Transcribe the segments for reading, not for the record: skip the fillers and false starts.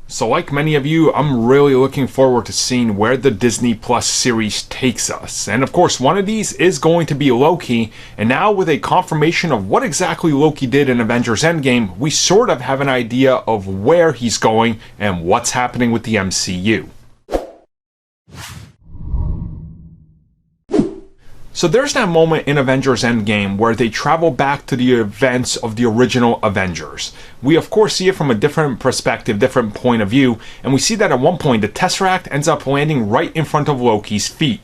So like many of you, I'm really looking forward to seeing where the Disney Plus series takes us. And of course, one of these is going to be Loki, and now with a confirmation of what exactly Loki did in Avengers Endgame, we sort of have an idea of where he's going and what's happening with the MCU. So there's that moment in Avengers Endgame where they travel back to the events of the original Avengers. We of course see it from a different perspective, different point of view, and we see that at one point the Tesseract ends up landing right in front of Loki's feet.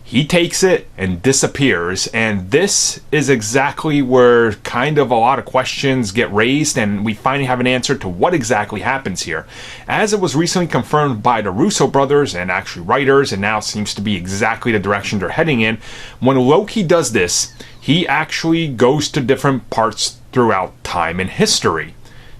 He takes it and disappears, and this is exactly where kind of a lot of questions get raised, and we finally have an answer to what exactly happens here. As it was recently confirmed by the Russo brothers and actually writers, and now seems to be exactly the direction they're heading in, when Loki does this, he actually goes to different parts throughout time and history.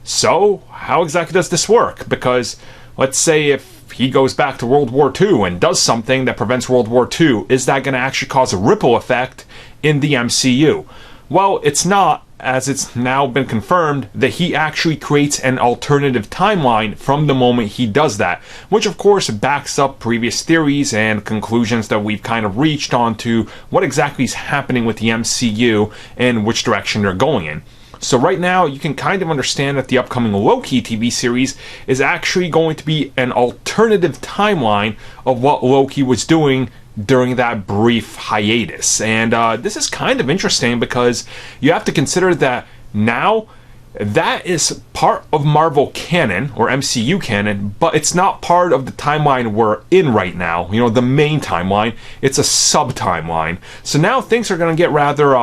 So, how exactly does this work? Because, let's say if he goes back to World War II and does something that prevents World War II, is that going to actually cause a ripple effect in the MCU? Well, it's not, as it's now been confirmed that he actually creates an alternative timeline from the moment he does that, which of course backs up previous theories and conclusions that we've kind of reached onto what exactly is happening with the MCU and which direction they're going in. So right now, you can kind of understand that the upcoming Loki TV series is actually going to be an alternative timeline of what Loki was doing during that brief hiatus. And this is kind of interesting because you have to consider that now that is part of Marvel canon, or MCU canon, but it's not part of the timeline we're in right now. You know, the main timeline. It's a sub-timeline. So now things are going to get rather,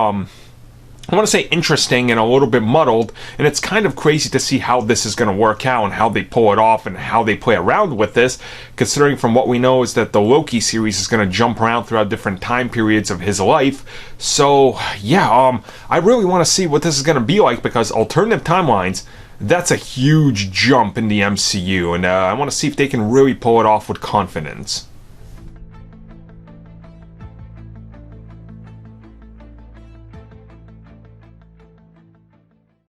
I want to say interesting and a little bit muddled, and it's kind of crazy to see how this is going to work out and how they pull it off and how they play around with this, considering from what we know is that the Loki series is going to jump around throughout different time periods of his life. So yeah, I really want to see what this is going to be like, because alternative timelines, that's a huge jump in the MCU, and I want to see if they can really pull it off with confidence.